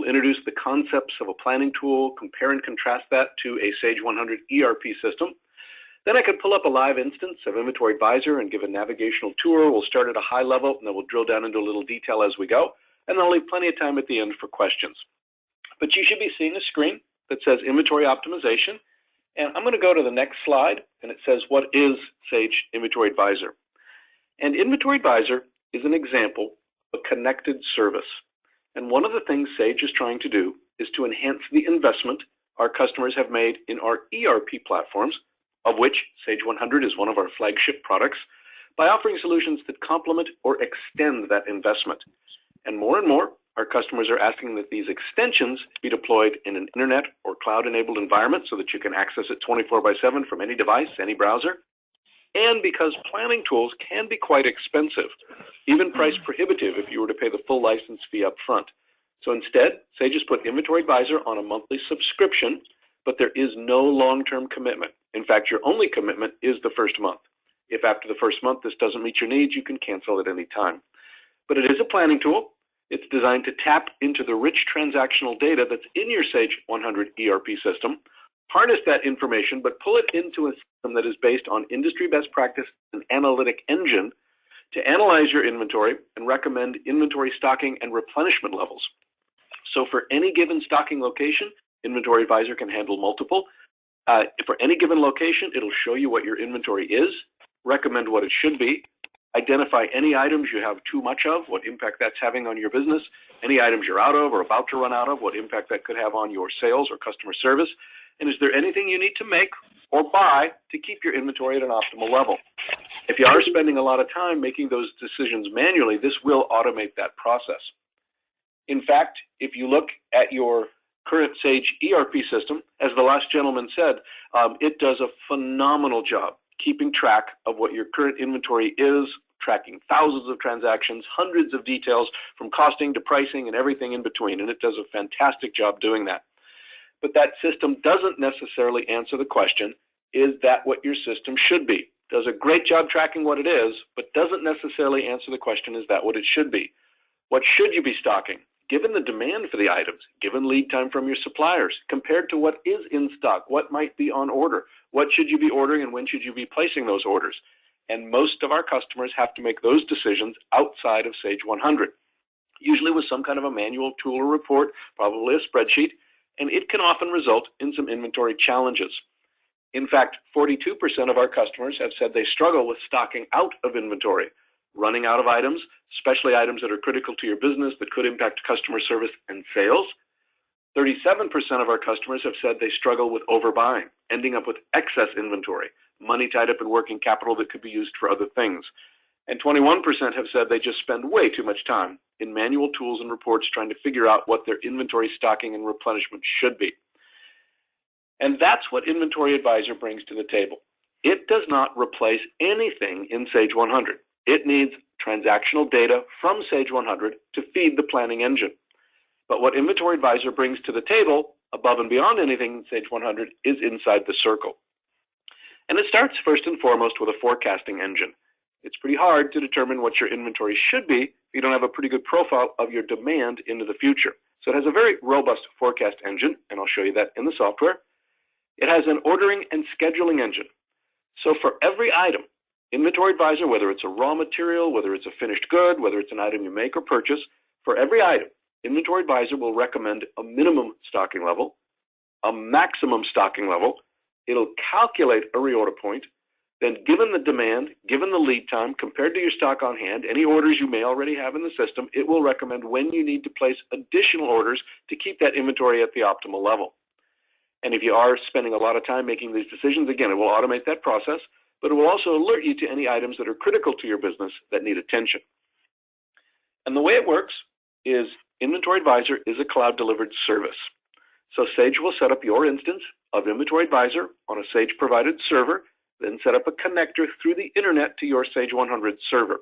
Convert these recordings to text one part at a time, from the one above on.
We'll introduce the concepts of a planning tool, compare and contrast that to a Sage 100 ERP system. Then I could pull up a live instance of Inventory Advisor and give a navigational tour. We'll start at a high level, and then we'll drill down into a little detail as we go, and then I'll leave plenty of time at the end for questions. But you should be seeing a screen that says Inventory Optimization, and I'm going to go to the next slide, and it says, what is Sage Inventory Advisor? And Inventory Advisor is an example of a connected service. And one of the things Sage is trying to do is to enhance the investment our customers have made in our ERP platforms, of which Sage 100 is one of our flagship products, by offering solutions that complement or extend that investment. And more, our customers are asking that these extensions be deployed in an internet or cloud-enabled environment so that you can access it 24/7 from any device, any browser. And because planning tools can be quite expensive, even price prohibitive if you were to pay the full license fee up front. So instead, Sage has put Inventory Advisor on a monthly subscription, but there is no long-term commitment. In fact, your only commitment is the first month. If after the first month this doesn't meet your needs, you can cancel at any time. But it is a planning tool. It's designed to tap into the rich transactional data that's in your Sage 100 ERP system, harness that information, but pull it into a system that is based on industry best practice and analytic engine to analyze your inventory and recommend inventory stocking and replenishment levels. So for any given stocking location, Inventory Advisor can handle multiple. For any given location, it'll show you what your inventory is, recommend what it should be, identify any items you have too much of, what impact that's having on your business, any items you're out of or about to run out of, what impact that could have on your sales or customer service, and is there anything you need to make or buy to keep your inventory at an optimal level. If you are spending a lot of time making those decisions manually, this will automate that process. In fact, if you look at your current Sage ERP system, as the last gentleman said, it does a phenomenal job keeping track of what your current inventory is, tracking thousands of transactions, hundreds of details from costing to pricing and everything in between, and it does a fantastic job doing that. But that system doesn't necessarily answer the question, is that what your system should be? Does a great job tracking what it is, but doesn't necessarily answer the question, is that what it should be? What should you be stocking? Given the demand for the items, given lead time from your suppliers, compared to what is in stock, what might be on order, what should you be ordering and when should you be placing those orders? And most of our customers have to make those decisions outside of Sage 100, usually with some kind of a manual tool or report, probably a spreadsheet, and it can often result in some inventory challenges. In fact, 42% of our customers have said they struggle with stocking out of inventory, running out of items, especially items that are critical to your business that could impact customer service and sales. 37% of our customers have said they struggle with overbuying, ending up with excess inventory, money tied up in working capital that could be used for other things. And 21% have said they just spend way too much time in manual tools and reports trying to figure out what their inventory stocking and replenishment should be. And that's what Inventory Advisor brings to the table. It does not replace anything in Sage 100. It needs transactional data from Sage 100 to feed the planning engine. But what Inventory Advisor brings to the table, above and beyond anything in Sage 100, is inside the circle. And it starts first and foremost with a forecasting engine. It's pretty hard to determine what your inventory should be if you don't have a pretty good profile of your demand into the future. So it has a very robust forecast engine, and I'll show you that in the software. It has an ordering and scheduling engine. So for every item, Inventory Advisor, whether it's a raw material, whether it's a finished good, whether it's an item you make or purchase, for every item, Inventory Advisor will recommend a minimum stocking level, a maximum stocking level. It'll calculate a reorder point. Then given the demand, given the lead time, compared to your stock on hand, any orders you may already have in the system, it will recommend when you need to place additional orders to keep that inventory at the optimal level. And if you are spending a lot of time making these decisions, again, it will automate that process, but it will also alert you to any items that are critical to your business that need attention. And the way it works is Inventory Advisor is a cloud-delivered service. So Sage will set up your instance of Inventory Advisor on a Sage-provided server, then set up a connector through the internet to your Sage 100 server.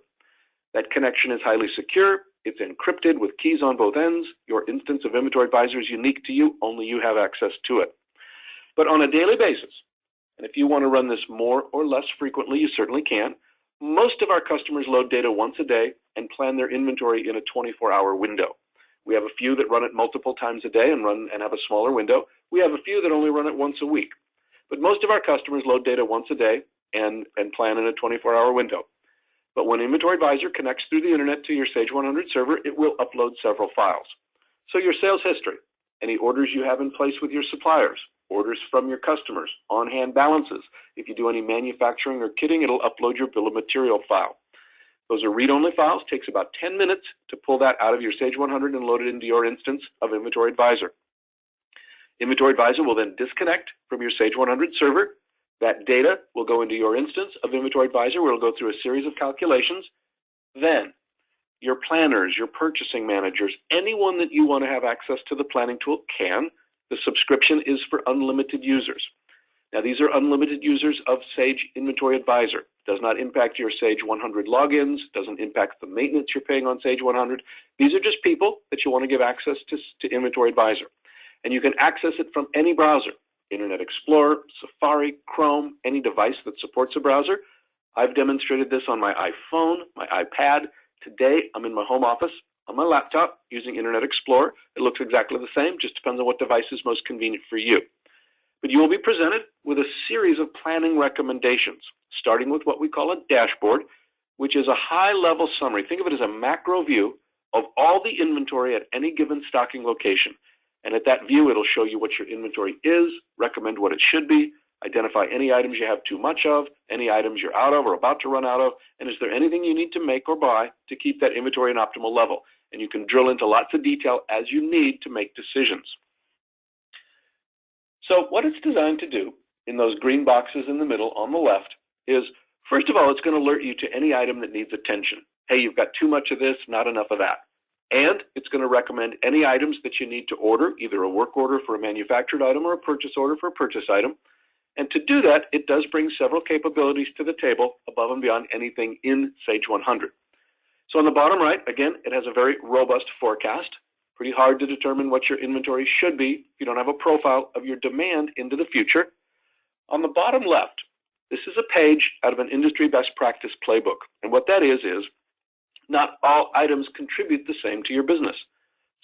That connection is highly secure. It's encrypted with keys on both ends. Your instance of Inventory Advisor is unique to you. Only you have access to it. But on a daily basis, and if you want to run this more or less frequently, you certainly can, most of our customers load data once a day and plan their inventory in a 24-hour window. We have a few that run it multiple times a day and have a smaller window. We have a few that only run it once a week. But most of our customers load data once a day and plan in a 24-hour window. But when Inventory Advisor connects through the internet to your Sage 100 server, it will upload several files. So your sales history, any orders you have in place with your suppliers, orders from your customers, on-hand balances. If you do any manufacturing or kitting, it'll upload your bill of material file. Those are read-only files. Takes about 10 minutes to pull that out of your Sage 100 and load it into your instance of Inventory Advisor. Inventory Advisor will then disconnect from your Sage 100 server. That data will go into your instance of Inventory Advisor, where it'll go through a series of calculations. Then your planners, your purchasing managers, anyone that you want to have access to the planning tool can. The subscription is for unlimited users. Now, these are unlimited users of Sage Inventory Advisor. Does not impact your Sage 100 logins, doesn't impact the maintenance you're paying on Sage 100. These are just people that you want to give access to Inventory Advisor. And you can access it from any browser, Internet Explorer, Safari, Chrome, any device that supports a browser. I've demonstrated this on my iPhone, my iPad. Today, I'm in my home office on my laptop using Internet Explorer. It looks exactly the same, just depends on what device is most convenient for you. But you will be presented with a series of planning recommendations, starting with what we call a dashboard, which is a high-level summary. Think of it as a macro view of all the inventory at any given stocking location. And at that view, it'll show you what your inventory is, recommend what it should be, identify any items you have too much of, any items you're out of or about to run out of, and is there anything you need to make or buy to keep that inventory in optimal level. And you can drill into lots of detail as you need to make decisions. So what it's designed to do in those green boxes in the middle on the left is, first of all, it's going to alert you to any item that needs attention. Hey, you've got too much of this, not enough of that. And it's going to recommend any items that you need to order, either a work order for a manufactured item or a purchase order for a purchase item. And to do that, it does bring several capabilities to the table above and beyond anything in Sage 100. So on the bottom right, again, it has a very robust forecast. Pretty hard to determine what your inventory should be if you don't have a profile of your demand into the future. On the bottom left, this is a page out of an industry best practice playbook. And what that is not all items contribute the same to your business.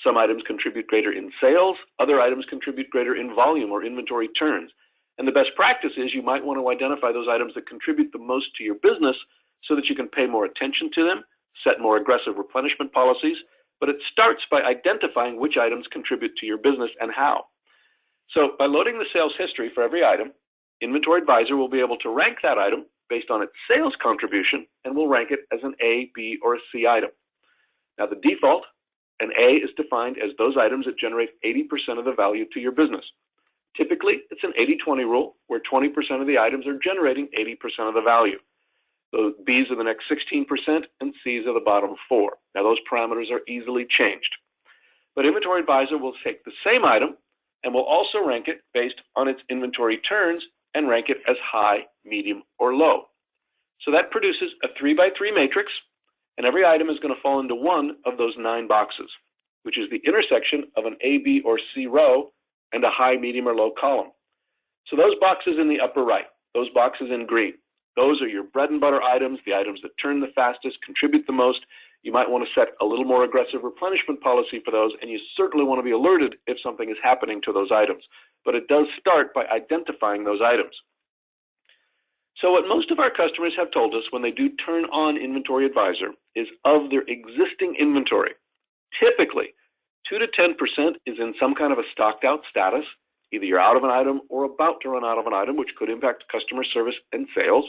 Some items contribute greater in sales, other items contribute greater in volume or inventory turns. And the best practice is you might want to identify those items that contribute the most to your business so that you can pay more attention to them, set more aggressive replenishment policies, but it starts by identifying which items contribute to your business and how. So by loading the sales history for every item, Inventory Advisor will be able to rank that item based on its sales contribution, and will rank it as an A, B, or a C item. Now the default, an A is defined as those items that generate 80% of the value to your business. Typically, it's an 80-20 rule, where 20% of the items are generating 80% of the value. The B's are the next 16%, and C's are the bottom 4. Now those parameters are easily changed. But Inventory Advisor will take the same item and will also rank it based on its inventory turns and rank it as high, medium, or low. So that produces a 3x3 matrix, and every item is going to fall into one of those 9 boxes, which is the intersection of an A, B, or C row and a high, medium, or low column. So those boxes in the upper right, those boxes in green, those are your bread and butter items, the items that turn the fastest, contribute the most. You might want to set a little more aggressive replenishment policy for those, and you certainly want to be alerted if something is happening to those items. But it does start by identifying those items. So what most of our customers have told us when they do turn on Inventory Advisor is of their existing inventory, typically 2 to 10% is in some kind of a stocked out status. Either you're out of an item or about to run out of an item, which could impact customer service and sales.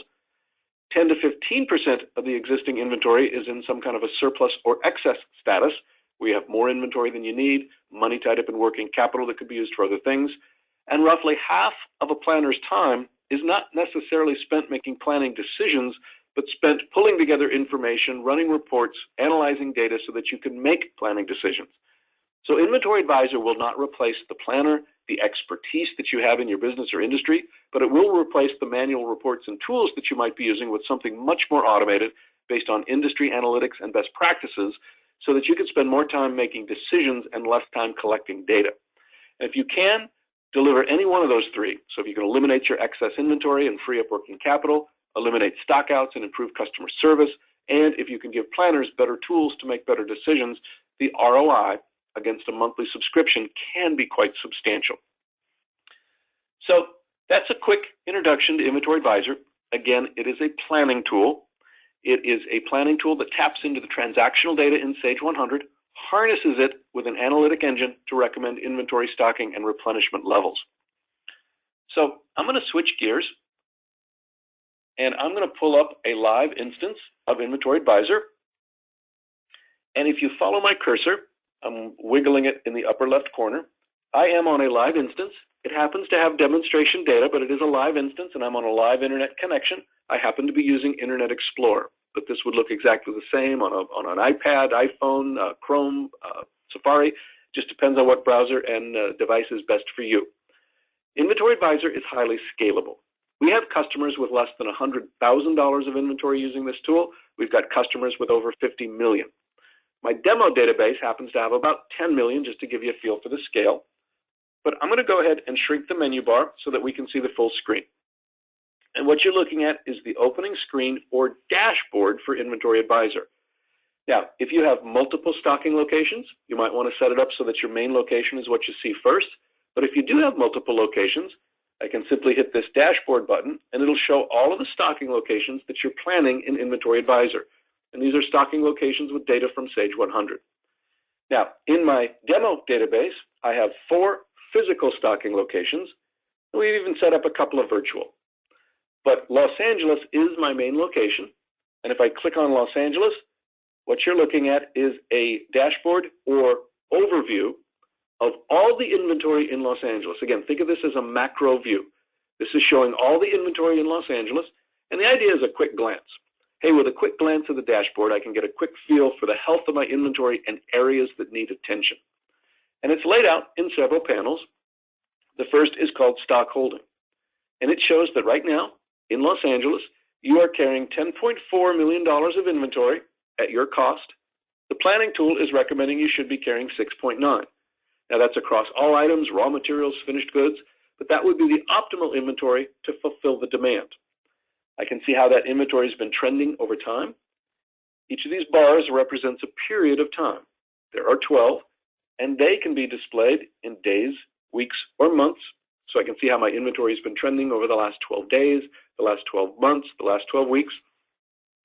10 to 15% of the existing inventory is in some kind of a surplus or excess status, where you have more inventory than you need, money tied up in working capital that could be used for other things. And roughly half of a planner's time is not necessarily spent making planning decisions, but spent pulling together information, running reports, analyzing data so that you can make planning decisions. So Inventory Advisor will not replace the planner, the expertise that you have in your business or industry, but it will replace the manual reports and tools that you might be using with something much more automated based on industry analytics and best practices, so that you can spend more time making decisions and less time collecting data. And if you can, deliver any one of those 3. So if you can eliminate your excess inventory and free up working capital, eliminate stockouts and improve customer service, and if you can give planners better tools to make better decisions, the ROI against a monthly subscription can be quite substantial. So that's a quick introduction to Inventory Advisor. Again, it is a planning tool. It is a planning tool that taps into the transactional data in Sage 100, harnesses it with an analytic engine to recommend inventory stocking and replenishment levels. So I'm going to switch gears, and I'm going to pull up a live instance of Inventory Advisor. And if you follow my cursor, I'm wiggling it in the upper left corner. I am on a live instance. It happens to have demonstration data, but it is a live instance, and I'm on a live internet connection. I happen to be using Internet Explorer, but this would look exactly the same on an iPad, iPhone, Chrome, Safari. Just depends on what browser and device is best for you. Inventory Advisor is highly scalable. We have customers with less than $100,000 of inventory using this tool. We've got customers with over 50 million. My demo database happens to have about 10 million, just to give you a feel for the scale. But I'm going to go ahead and shrink the menu bar so that we can see the full screen. And what you're looking at is the opening screen or dashboard for Inventory Advisor. Now, if you have multiple stocking locations, you might want to set it up so that your main location is what you see first. But if you do have multiple locations, I can simply hit this dashboard button, and it'll show all of the stocking locations that you're planning in Inventory Advisor. And these are stocking locations with data from Sage 100. Now, in my demo database, I have 4 physical stocking locations. We've even set up a couple of virtual. But Los Angeles is my main location. And if I click on Los Angeles, what you're looking at is a dashboard or overview of all the inventory in Los Angeles. Again, think of this as a macro view. This is showing all the inventory in Los Angeles. And the idea is a quick glance. Hey, with a quick glance of the dashboard, I can get a quick feel for the health of my inventory and areas that need attention. And it's laid out in several panels. The first is called Stock Holding. And it shows that right now, in Los Angeles, you are carrying $10.4 million of inventory at your cost. The planning tool is recommending you should be carrying 6.9. Now that's across all items, raw materials, finished goods, but that would be the optimal inventory to fulfill the demand. I can see how that inventory has been trending over time. Each of these bars represents a period of time. There are 12, and they can be displayed in days, weeks, or months. So I can see how my inventory has been trending over the last 12 days, the last 12 months, the last 12 weeks.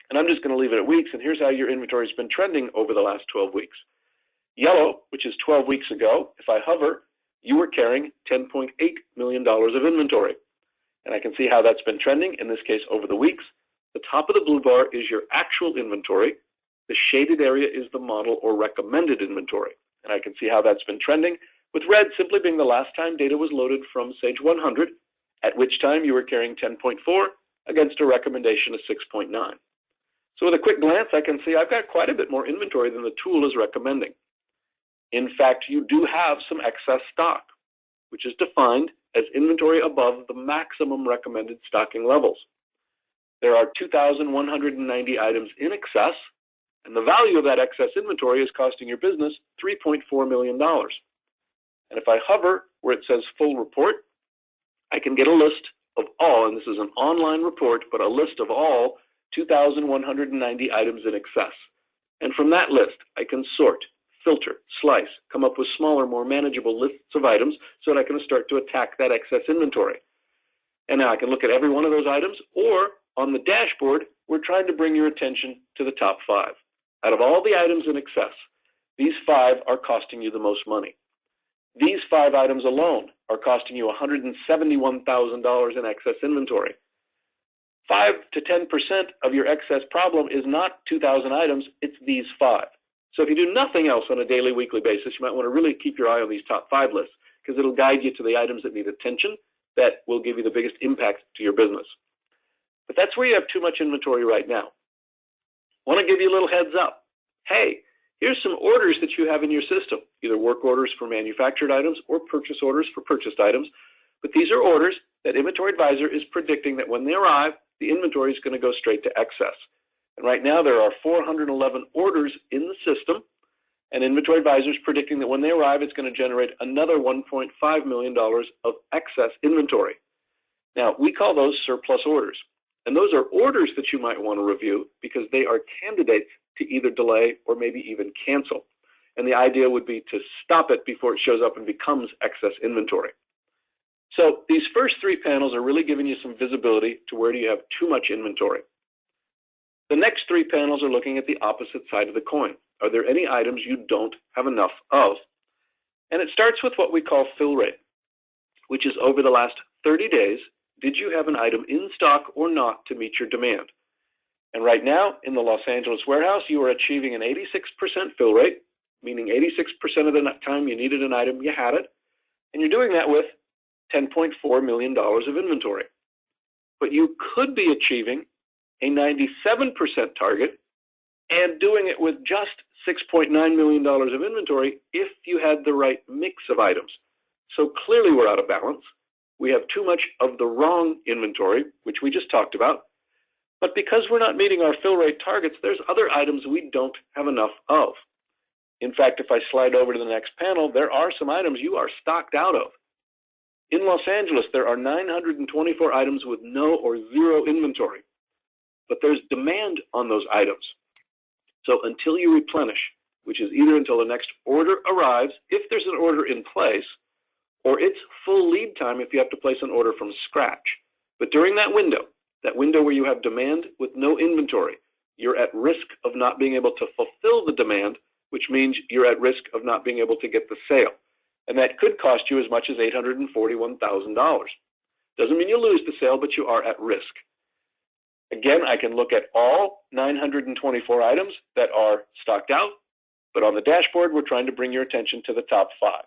And I'm just going to leave it at weeks, and here's how your inventory has been trending over the last 12 weeks. Yellow, which is 12 weeks ago, if I hover, you were carrying $10.8 million of inventory. And I can see how that's been trending, in this case, over the weeks. The top of the blue bar is your actual inventory. The shaded area is the model or recommended inventory. And I can see how that's been trending, with red simply being the last time data was loaded from Sage 100, at which time you were carrying 10.4 against a recommendation of 6.9. So with a quick glance, I can see I've got quite a bit more inventory than the tool is recommending. In fact, you do have some excess stock, which is defined as inventory above the maximum recommended stocking levels. There are 2,190 items in excess, and the value of that excess inventory is costing your business $3.4 million. And if I hover where it says full report, I can get a list of all, and this is an online report, but a list of all 2,190 items in excess. And from that list, I can sort, filter, slice, come up with smaller, more manageable lists of items so that I can start to attack that excess inventory. And now I can look at every one of those items, or on the dashboard, we're trying to bring your attention to the top 5. Out of all the items in excess, these 5 are costing you the most money. These 5 items alone are costing you $171,000 in excess inventory. 5 to 10% of your excess problem is not 2,000 items, it's these 5. So if you do nothing else on a daily, weekly basis, you might want to really keep your eye on these top 5 lists, because it'll guide you to the items that need attention that will give you the biggest impact to your business. But that's where you have too much inventory right now. I want to give you a little heads up. Hey, here's some orders that you have in your system, either work orders for manufactured items or purchase orders for purchased items. But these are orders that Inventory Advisor is predicting that when they arrive, the inventory is going to go straight to excess. And right now there are 411 orders in the system, and Inventory Advisor is predicting that when they arrive, it's going to generate another $1.5 million of excess inventory. Now, we call those surplus orders. And those are orders that you might want to review because they are candidates to either delay or maybe even cancel. and the idea would be to stop it before it shows up and becomes excess inventory. So these first three panels are really giving you some visibility to where do you have too much inventory. The next three panels are looking at the opposite side of the coin. Are there any items you don't have enough of? And it starts with what we call fill rate, which is over the last 30 days, did you have an item in stock or not to meet your demand? And right now, in the Los Angeles warehouse, you are achieving an 86% fill rate, meaning 86% of the time you needed an item, you had it, and you're doing that with $10.4 million of inventory. But you could be achieving a 97% target and doing it with just $6.9 million of inventory if you had the right mix of items. So clearly we're out of balance. We have too much of the wrong inventory, which we just talked about. But because we're not meeting our fill rate targets, there's other items we don't have enough of. In fact, if I slide over to the next panel, there are some items you are stocked out of. In Los Angeles, there are 924 items with no or zero inventory, but there's demand on those items. So until you replenish, which is either until the next order arrives, if there's an order in place, or it's full lead time if you have to place an order from scratch. But during that window where you have demand with no inventory, you're at risk of not being able to fulfill the demand, which means you're at risk of not being able to get the sale. And that could cost you as much as $841,000. Doesn't mean you lose the sale, but you are at risk. Again, I can look at all 924 items that are stocked out, but on the dashboard, we're trying to bring your attention to the top 5.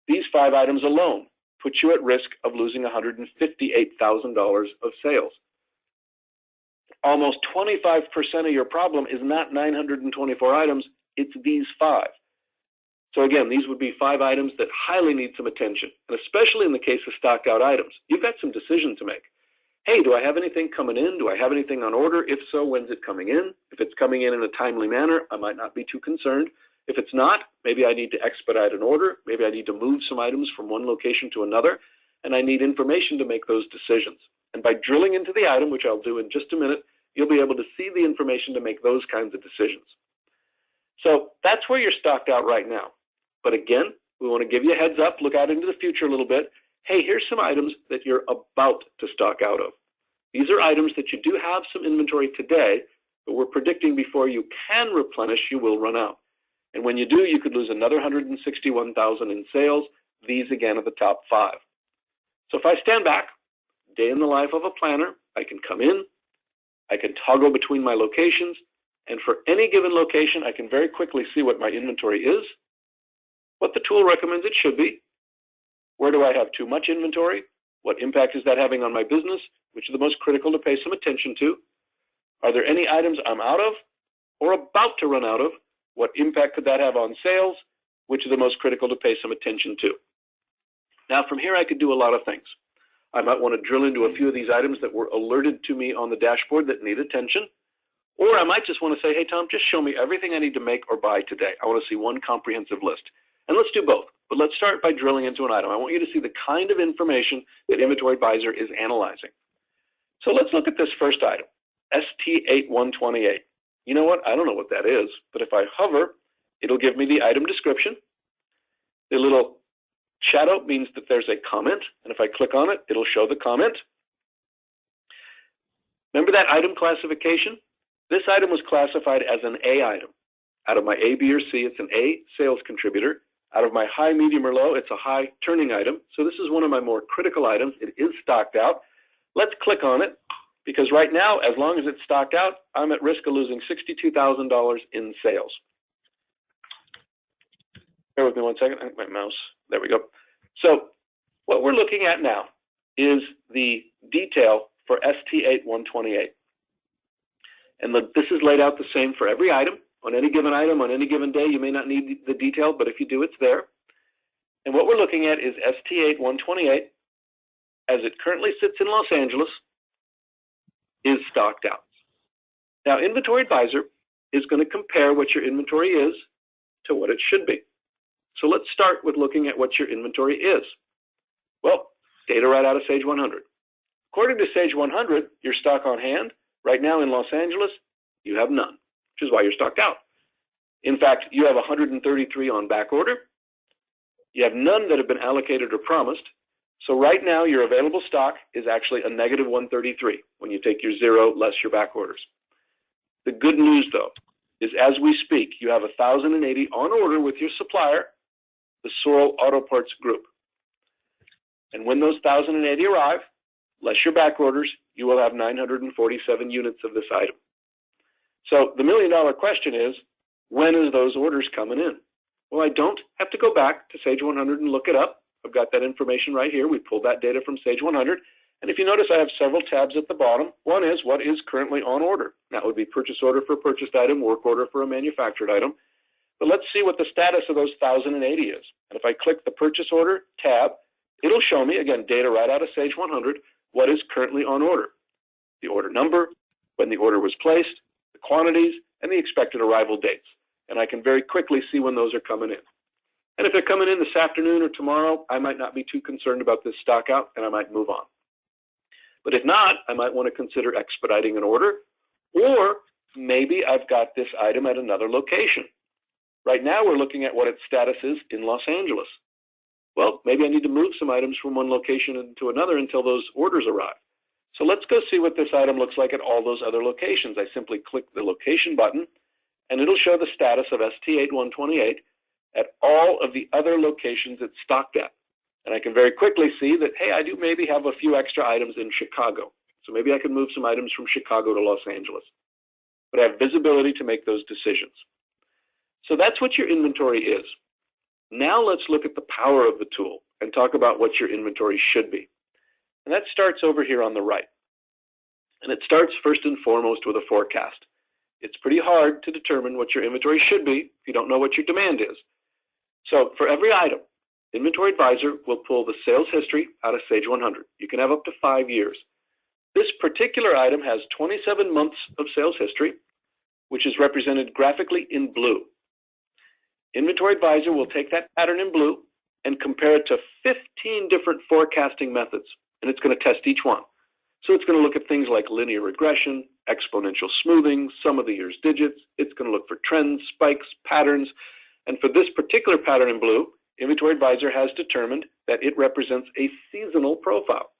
These 5 items alone put you at risk of losing $158,000 of sales. Almost 25% of your problem is not 924 items, it's these 5. So again, these would be 5 items that highly need some attention, and especially in the case of stocked out items. You've got some decision to make. Hey, do I have anything coming in? Do I have anything on order? If so, when's it coming in? If it's coming in a timely manner, I might not be too concerned. If it's not, maybe I need to expedite an order. Maybe I need to move some items from one location to another, and I need information to make those decisions. And by drilling into the item, which I'll do in just a minute, you'll be able to see the information to make those kinds of decisions. So that's where you're stocked out right now. But again, we want to give you a heads up, look out into the future a little bit. Hey, here's some items that you're about to stock out of. These are items that you do have some inventory today, but we're predicting before you can replenish, you will run out. And when you do, you could lose another $161,000 in sales. These again are the top 5. So if I stand back, day in the life of a planner, I can come in, I can toggle between my locations, and for any given location, I can very quickly see what my inventory is, what the tool recommends it should be, where do I have too much inventory, what impact is that having on my business, which are the most critical to pay some attention to, are there any items I'm out of or about to run out of, what impact could that have on sales, which are the most critical to pay some attention to. Now from here I could do a lot of things. I might want to drill into a few of these items that were alerted to me on the dashboard that need attention, or I might just want to say, hey Tom, just show me everything I need to make or buy today. I want to see one comprehensive list. And let's do both, but let's start by drilling into an item. I want you to see the kind of information that Inventory Advisor is analyzing. So let's look at this first item, ST8128. You know what? I don't know what that is, but if I hover, it'll give me the item description. The little shadow means that there's a comment, and if I click on it, it'll show the comment. Remember that item classification? This item was classified as an A item. Out of my A, B, or C, it's an A sales contributor. Out of my high, medium, or low, it's a high turning item. So this is one of my more critical items. It is stocked out. Let's click on it, because right now, as long as it's stocked out, I'm at risk of losing $62,000 in sales. Bear with me one second. I think my mouse, there we go. So what we're looking at now is the detail for ST8128. And this is laid out the same for every item. On any given item, on any given day, you may not need the detail, but if you do, it's there. And what we're looking at is ST8128, as it currently sits in Los Angeles, is stocked out. Now, Inventory Advisor is going to compare what your inventory is to what it should be. So let's start with looking at what your inventory is. Well, data right out of Sage 100. According to Sage 100, your stock on hand right now in Los Angeles, you have none, which is why you're stocked out. In fact, you have 133 on back order. You have none that have been allocated or promised. So right now, your available stock is actually a negative 133 when you take your 0 less your back orders. The good news, though, is as we speak, you have 1,080 on order with your supplier, the Sorrell Auto Parts Group. And when those 1,080 arrive, less your back orders, you will have 947 units of this item. So the million-dollar question is, when is those orders coming in? Well, I don't have to go back to Sage 100 and look it up. I've got that information right here. We pulled that data from Sage 100. And if you notice, I have several tabs at the bottom. One is what is currently on order. That would be purchase order for a purchased item, work order for a manufactured item. But let's see what the status of those 1,080 is. And if I click the purchase order tab, it'll show me, again, data right out of Sage 100, what is currently on order. The order number, when the order was placed, the quantities, and the expected arrival dates. And I can very quickly see when those are coming in. And if they're coming in this afternoon or tomorrow, I might not be too concerned about this stock out, and I might move on. But if not, I might want to consider expediting an order, or maybe I've got this item at another location. Right now, we're looking at what its status is in Los Angeles. Well, maybe I need to move some items from one location into another until those orders arrive. So let's go see what this item looks like at all those other locations. I simply click the location button, and it'll show the status of ST8128 at all of the other locations it's stocked at. And I can very quickly see that, hey, I do maybe have a few extra items in Chicago. So maybe I can move some items from Chicago to Los Angeles. But I have visibility to make those decisions. So that's what your inventory is. Now let's look at the power of the tool and talk about what your inventory should be. And that starts over here on the right. And it starts first and foremost with a forecast. It's pretty hard to determine what your inventory should be if you don't know what your demand is. So for every item, Inventory Advisor will pull the sales history out of Sage 100. You can have up to 5 years. This particular item has 27 months of sales history, which is represented graphically in blue. Inventory Advisor will take that pattern in blue and compare it to 15 different forecasting methods, and it's going to test each one. So it's going to look at things like linear regression, exponential smoothing, sum of the year's digits. It's going to look for trends, spikes, patterns. And for this particular pattern in blue, Inventory Advisor has determined that it represents a seasonal profile.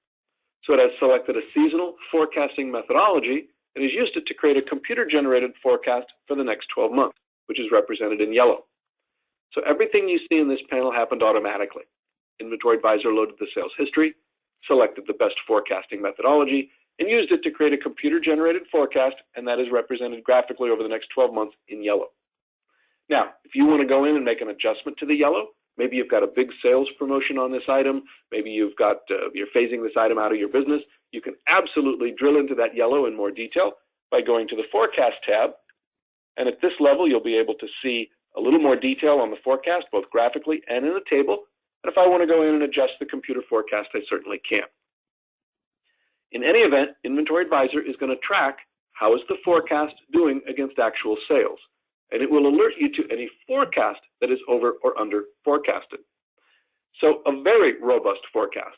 So it has selected a seasonal forecasting methodology and has used it to create a computer-generated forecast for the next 12 months, which is represented in yellow. So everything you see in this panel happened automatically. Inventory Advisor loaded the sales history, selected the best forecasting methodology, and used it to create a computer-generated forecast, and that is represented graphically over the next 12 months in yellow. Now, if you want to go in and make an adjustment to the yellow, maybe you've got a big sales promotion on this item, maybe you're phasing this item out of your business, you can absolutely drill into that yellow in more detail by going to the Forecast tab. And at this level, you'll be able to see a little more detail on the forecast, both graphically and in a table. And if I want to go in and adjust the computer forecast, I certainly can. In any event, Inventory Advisor is going to track how is the forecast doing against actual sales. And it will alert you to any forecast that is over or under forecasted. So a very robust forecast.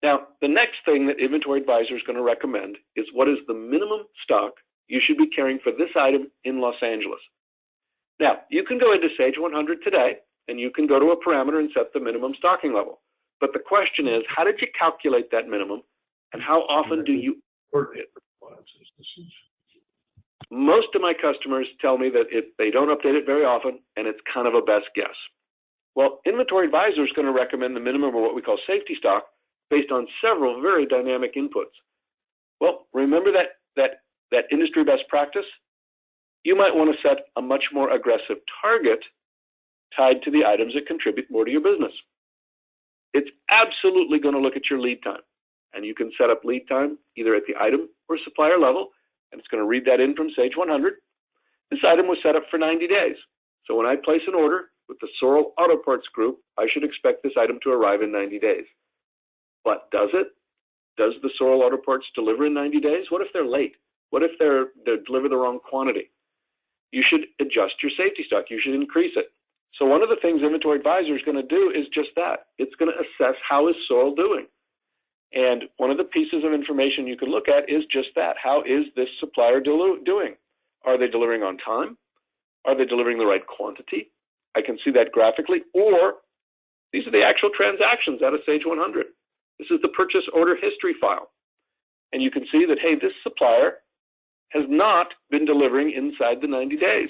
Now, the next thing that Inventory Advisor is going to recommend is what is the minimum stock you should be carrying for this item in Los Angeles. Now, you can go into Sage 100 today, and you can go to a parameter and set the minimum stocking level. But the question is, how did you calculate that minimum, and how often do you order it? Most of my customers tell me that they don't update it very often, and it's kind of a best guess. Well, Inventory Advisor is going to recommend the minimum of what we call safety stock based on several very dynamic inputs. Well, remember that industry best practice? You might want to set a much more aggressive target tied to the items that contribute more to your business. It's absolutely going to look at your lead time, and you can set up lead time either at the item or supplier level, and it's going to read that in from Sage 100. This item was set up for 90 days. So when I place an order with the Sorrell Auto Parts Group, I should expect this item to arrive in 90 days. But does it? Does the Sorrell Auto Parts deliver in 90 days? What if they're late? What if they deliver the wrong quantity? You should adjust your safety stock. You should increase it. So one of the things Inventory Advisor is going to do is just that. It's going to assess how is Sorrell doing. And one of the pieces of information you can look at is just that. How is this supplier doing? Are they delivering on time? Are they delivering the right quantity? I can see that graphically. Or these are the actual transactions out of Sage 100. This is the purchase order history file. And you can see that, hey, this supplier has not been delivering inside the 90 days.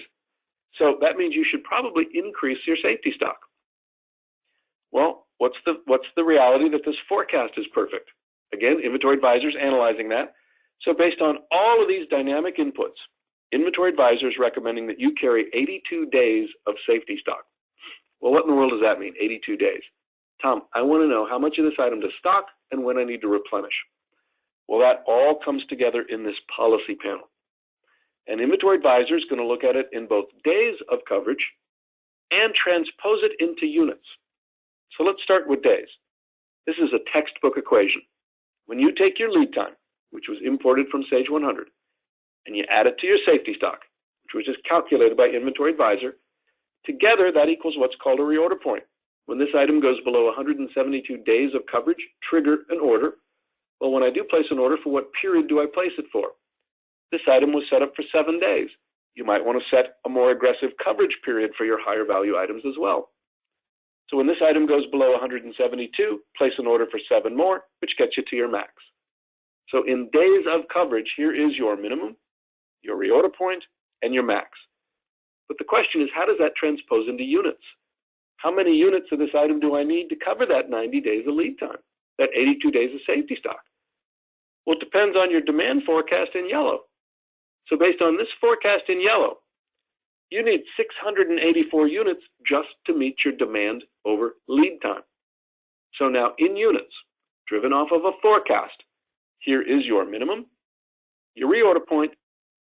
So that means you should probably increase your safety stock. Well, what's the reality that this forecast is perfect? Again, Inventory Advisor is analyzing that. So based on all of these dynamic inputs, Inventory Advisor is recommending that you carry 82 days of safety stock. Well, what in the world does that mean, 82 days? Tom, I want to know how much of this item to stock and when I need to replenish. Well, that all comes together in this policy panel. And Inventory Advisor is going to look at it in both days of coverage and transpose it into units. So let's start with days. This is a textbook equation. When you take your lead time, which was imported from Sage 100, and you add it to your safety stock, which was just calculated by Inventory Advisor, together that equals what's called a reorder point. When this item goes below 172 days of coverage, trigger an order. Well, when I do place an order, for what period do I place it for? This item was set up for 7 days. You might want to set a more aggressive coverage period for your higher value items as well. So when this item goes below 172, place an order for 7 more, which gets you to your max. So in days of coverage, here is your minimum, your reorder point, and your max. But the question is, how does that transpose into units? How many units of this item do I need to cover that 90 days of lead time, that 82 days of safety stock? Well, it depends on your demand forecast in yellow. So based on this forecast in yellow, you need 684 units just to meet your demand over lead time. So now in units, driven off of a forecast, here is your minimum, your reorder point,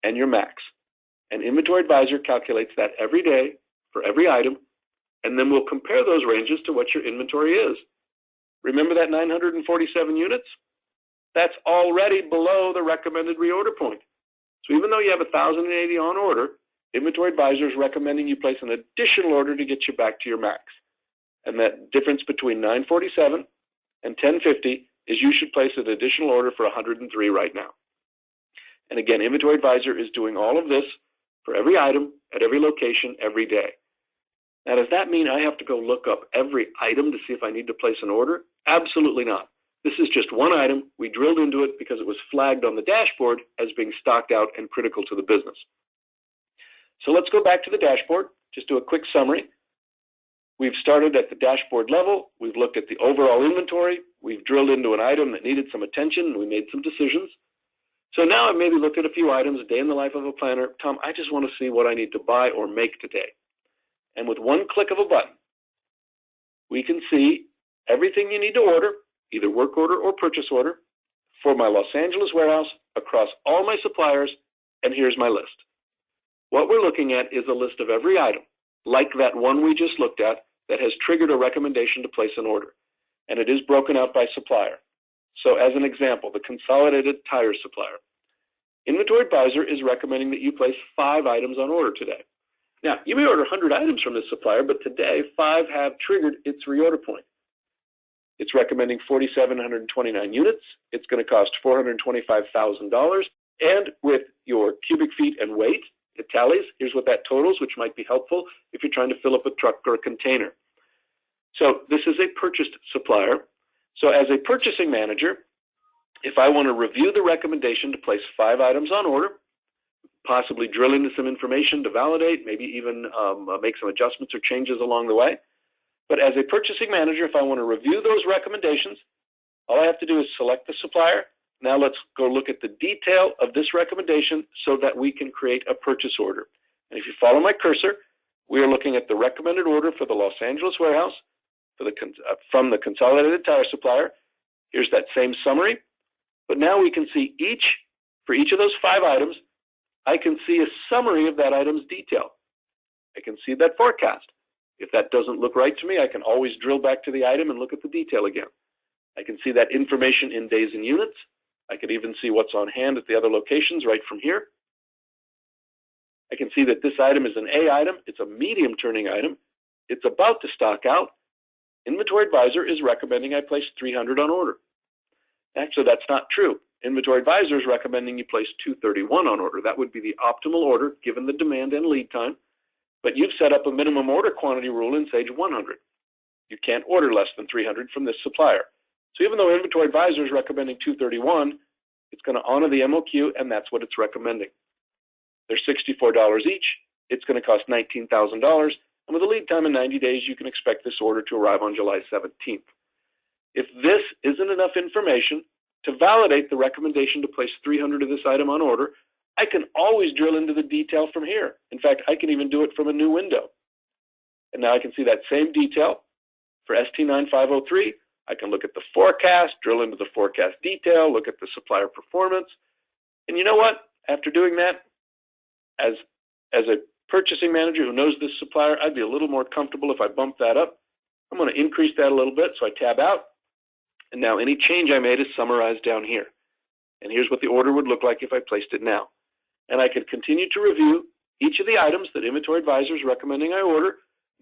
and your max. And Inventory Advisor calculates that every day for every item, and then we'll compare those ranges to what your inventory is. Remember that 947 units? That's already below the recommended reorder point. So even though you have 1,080 on order, Inventory Advisor is recommending you place an additional order to get you back to your max. And that difference between 947 and 1050 is you should place an additional order for 103 right now. And again, Inventory Advisor is doing all of this for every item, at every location, every day. Now, does that mean I have to go look up every item to see if I need to place an order? Absolutely not. This is just one item. We drilled into it because it was flagged on the dashboard as being stocked out and critical to the business. So let's go back to the dashboard, just do a quick summary. We've started at the dashboard level. We've looked at the overall inventory. We've drilled into an item that needed some attention, and we made some decisions. So now I've maybe looked at a few items, a day in the life of a planner. Tom, I just want to see what I need to buy or make today. And with one click of a button, we can see everything you need to order, either work order or purchase order, for my Los Angeles warehouse across all my suppliers, and here's my list. What we're looking at is a list of every item, like that one we just looked at, that has triggered a recommendation to place an order, and it is broken out by supplier. So as an example, the consolidated tire supplier. Inventory Advisor is recommending that you place 5 items on order today. Now, you may order 100 items from this supplier, but today 5 have triggered its reorder point. It's recommending 4,729 units. It's going to cost $425,000. And with your cubic feet and weight, it tallies. Here's what that totals, which might be helpful if you're trying to fill up a truck or a container. So this is a purchased supplier. So as a purchasing manager, if I want to review the recommendation to place 5 items on order, possibly drill into some information to validate, maybe even make some adjustments or changes along the way. But as a purchasing manager, if I want to review those recommendations, all I have to do is select the supplier. Now let's go look at the detail of this recommendation so that we can create a purchase order. And if you follow my cursor, we are looking at the recommended order for the Los Angeles warehouse from the consolidated tire supplier. Here's that same summary. But now we can see for each of those 5 items, I can see a summary of that item's detail. I can see that forecast. If that doesn't look right to me, I can always drill back to the item and look at the detail again. I can see that information in days and units. I can even see what's on hand at the other locations right from here. I can see that this item is an A item. It's a medium turning item. It's about to stock out. Inventory Advisor is recommending I place 300 on order. Actually, that's not true. Inventory Advisor is recommending you place 231 on order. That would be the optimal order given the demand and lead time. But you've set up a minimum order quantity rule in Sage 100. You can't order less than 300 from this supplier. So even though Inventory Advisor is recommending 231, it's going to honor the MOQ, and that's what it's recommending. They're $64 each. It's going to cost $19,000, and with a lead time of 90 days, you can expect this order to arrive on July 17th. If this isn't enough information to validate the recommendation to place 300 of this item on order, I can always drill into the detail from here. In fact, I can even do it from a new window. And now I can see that same detail for ST9503. I can look at the forecast, drill into the forecast detail, look at the supplier performance. And you know what? After doing that, as a purchasing manager who knows this supplier, I'd be a little more comfortable if I bump that up. I'm going to increase that a little bit, so I tab out. And now any change I made is summarized down here. And here's what the order would look like if I placed it now. And I could continue to review each of the items that Inventory Advisor is recommending I order,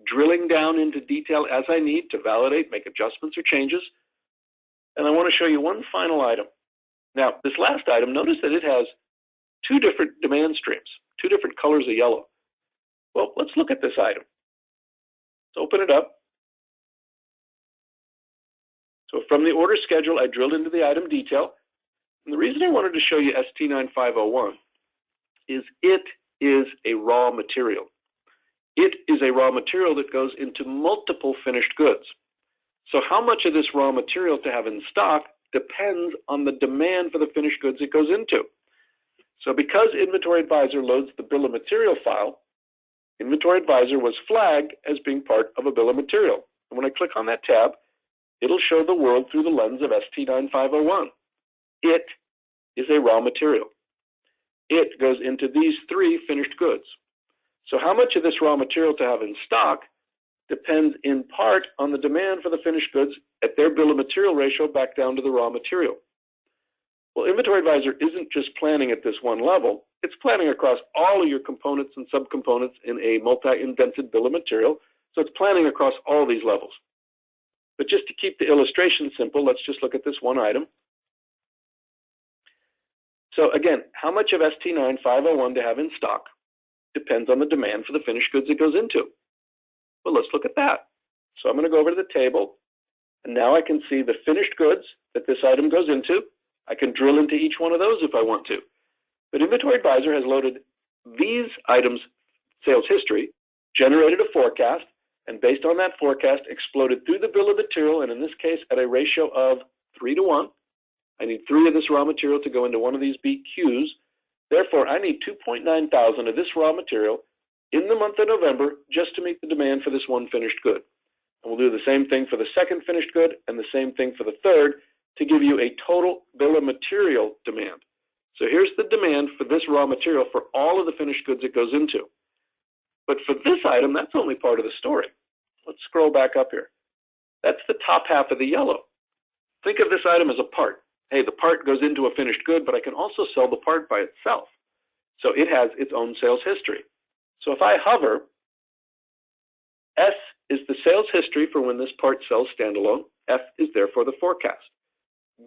drilling down into detail as I need to validate, make adjustments or changes. And I want to show you one final item. Now, this last item, notice that it has two different demand streams, two different colors of yellow. Well, let's look at this item. Let's open it up. So from the order schedule, I drilled into the item detail. And the reason I wanted to show you ST9501 is it is a raw material. It is a raw material that goes into multiple finished goods. So how much of this raw material to have in stock depends on the demand for the finished goods it goes into. So because Inventory Advisor loads the bill of material file, Inventory Advisor was flagged as being part of a bill of material. And when I click on that tab, it'll show the world through the lens of ST9501. It is a raw material. It goes into these three finished goods. So how much of this raw material to have in stock depends in part on the demand for the finished goods at their bill of material ratio back down to the raw material. Well, Inventory Advisor isn't just planning at this one level, it's planning across all of your components and subcomponents in a multi-indented bill of material, so it's planning across all these levels. But just to keep the illustration simple, let's just look at this one item. So again, how much of ST9501 to have in stock depends on the demand for the finished goods it goes into. Well, let's look at that. So I'm going to go over to the table, and now I can see the finished goods that this item goes into. I can drill into each one of those if I want to. But Inventory Advisor has loaded these items' sales history, generated a forecast, and based on that forecast, exploded through the bill of material, and in this case, at a ratio of 3:1. I need 3 of this raw material to go into one of these BQs. Therefore, I need 2.9 thousand of this raw material in the month of November just to meet the demand for this one finished good. And we'll do the same thing for the second finished good and the same thing for the third to give you a total bill of material demand. So here's the demand for this raw material for all of the finished goods it goes into. But for this item, that's only part of the story. Let's scroll back up here. That's the top half of the yellow. Think of this item as a part. Hey, the part goes into a finished good, but I can also sell the part by itself. So it has its own sales history. So if I hover, S is the sales history for when this part sells standalone. F is therefore the forecast.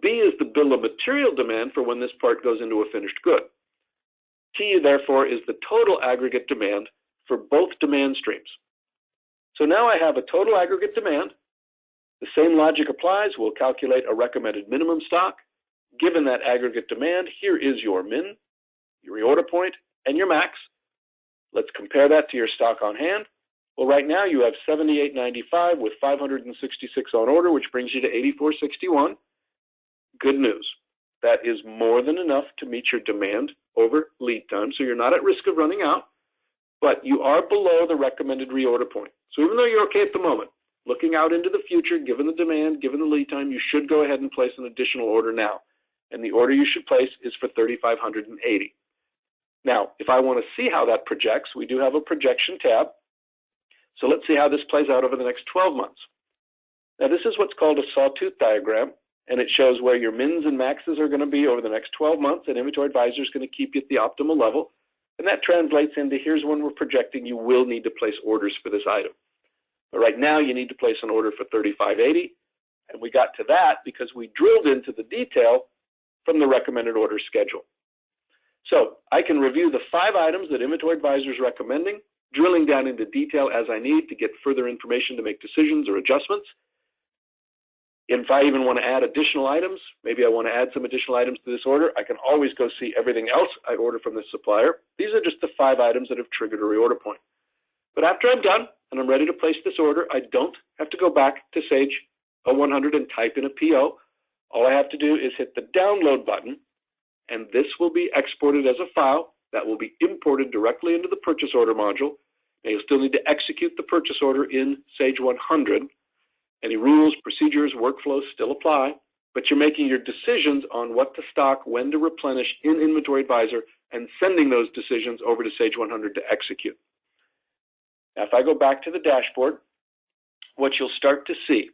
B is the bill of material demand for when this part goes into a finished good. T, therefore, is the total aggregate demand for both demand streams. So now I have a total aggregate demand. The same logic applies. We'll calculate a recommended minimum stock. Given that aggregate demand, here is your min, your reorder point, and your max. Let's compare that to your stock on hand. Well, right now you have $78.95 with 566 on order, which brings you to $84.61. Good news. That is more than enough to meet your demand over lead time, so you're not at risk of running out, but you are below the recommended reorder point. So even though you're okay at the moment, looking out into the future, given the demand, given the lead time, you should go ahead and place an additional order now. And the order you should place is for $3,580. Now, if I want to see how that projects, we do have a projection tab. So let's see how this plays out over the next 12 months. Now, this is what's called a sawtooth diagram, and it shows where your mins and maxes are going to be over the next 12 months, and Inventory Advisor is going to keep you at the optimal level. And that translates into here's when we're projecting you will need to place orders for this item. But right now, you need to place an order for $3,580, and we got to that because we drilled into the detail from the recommended order schedule. So I can review the 5 items that Inventory Advisor is recommending drilling down into detail as I need to get further information to make decisions or adjustments. If I even want to add additional items, maybe I want to add some additional items to this order, I can always go see everything else I order from this supplier. These are just the 5 items that have triggered a reorder point. But after I'm done and I'm ready to place this order, I don't have to go back to Sage 100 and type in a PO. All I have to do is hit the download button, and this will be exported as a file that will be imported directly into the purchase order module. Now, you'll still need to execute the purchase order in Sage 100. Any rules, procedures, workflows still apply, but you're making your decisions on what to stock, when to replenish in Inventory Advisor, and sending those decisions over to Sage 100 to execute. Now, if I go back to the dashboard, what you'll start to see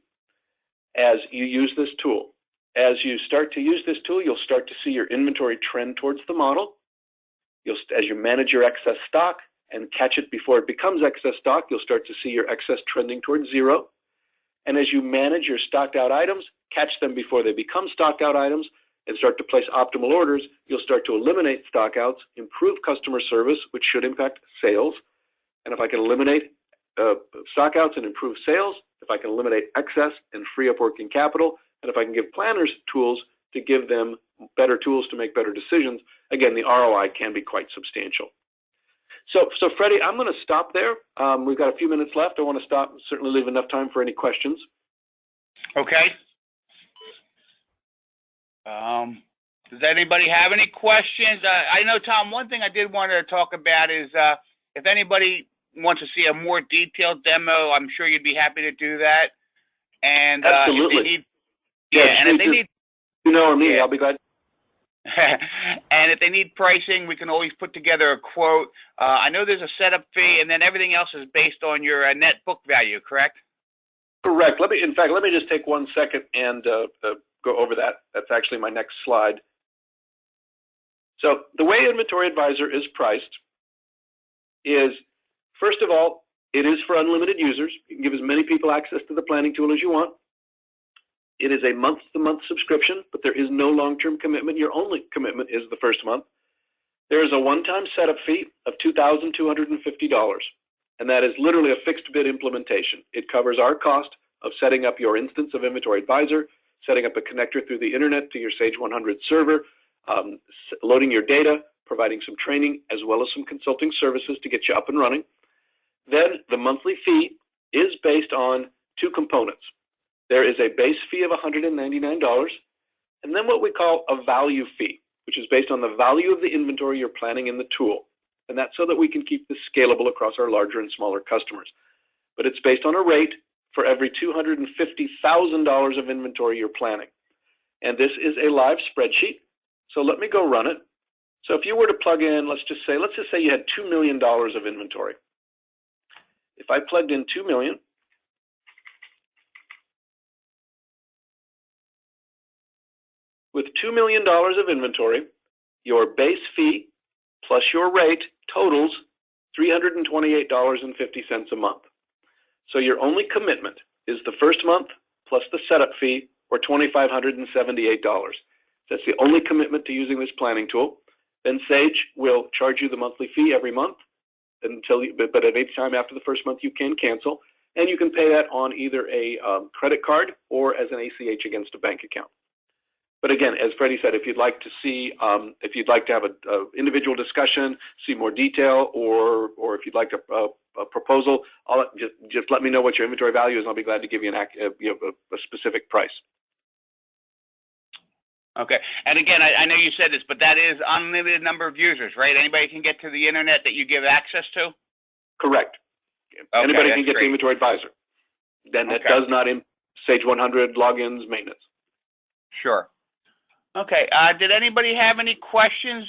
as you use this tool, as you start to use this tool, you'll start to see your inventory trend towards the model. As you manage your excess stock and catch it before it becomes excess stock, you'll start to see your excess trending towards 0. And as you manage your stocked out items, catch them before they become stocked out items, and start to place optimal orders, you'll start to eliminate stockouts, improve customer service, which should impact sales. And if I can eliminate stockouts and improve sales, if I can eliminate excess and free up working capital, and if I can give planners tools to give them better tools to make better decisions, again, the ROI can be quite substantial. So Freddie, I'm going to stop there. We've got a few minutes left. I want to stop and certainly leave enough time for any questions. Okay. Does anybody have any questions? I know, Tom, one thing I did want to talk about is if anybody wants to see a more detailed demo, I'm sure you'd be happy to do that. And absolutely. If they need, and if they need, you know, or me, I'll be glad. And if they need pricing, we can always put together a quote. I know there's a setup fee, and then everything else is based on your net book value, correct? Correct. Let me just take 1 second and go over that. That's actually my next slide. So the way Inventory Advisor is priced is, first of all, it is for unlimited users. You can give as many people access to the planning tool as you want. It is a month-to-month subscription, but there is no long-term commitment. Your only commitment is the first month. There is a one-time setup fee of $2,250, and that is literally a fixed bid implementation. It covers our cost of setting up your instance of Inventory Advisor, setting up a connector through the internet to your Sage 100 server, loading your data, providing some training, as well as some consulting services to get you up and running. Then the monthly fee is based on 2 components. There is a base fee of $199, and then what we call a value fee, which is based on the value of the inventory you're planning in the tool. And that's so that we can keep this scalable across our larger and smaller customers. But it's based on a rate for every $250,000 of inventory you're planning. And this is a live spreadsheet. So let me go run it. So if you were to plug in, let's just say you had $2 million of inventory. If I plugged in 2 million, with $2 million of inventory, your base fee plus your rate totals $328.50 a month. So your only commitment is the first month plus the setup fee, or $2,578. That's the only commitment to using this planning tool. Then Sage will charge you the monthly fee every month, but at any time after the first month you can cancel, and you can pay that on either a credit card or as an ACH against a bank account. But again, as Freddie said, if you'd like to see, if you'd like to have an individual discussion, see more detail, or if you'd like a proposal, just let me know what your inventory value is, and I'll be glad to give you a specific price. Okay. And again, I know you said this, but that is unlimited number of users, right? Anybody can get to the internet that you give access to? Correct. Okay, anybody can get the Inventory Advisor. Then that does not in Sage 100 logins maintenance. Sure. Okay. Did anybody have any questions?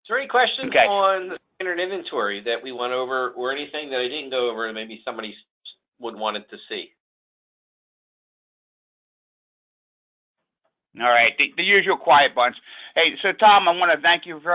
Is there any questions on the standard inventory that we went over, or anything that I didn't go over and maybe somebody would want it to see? All right, the usual quiet bunch. Hey, so Tom, I want to thank you very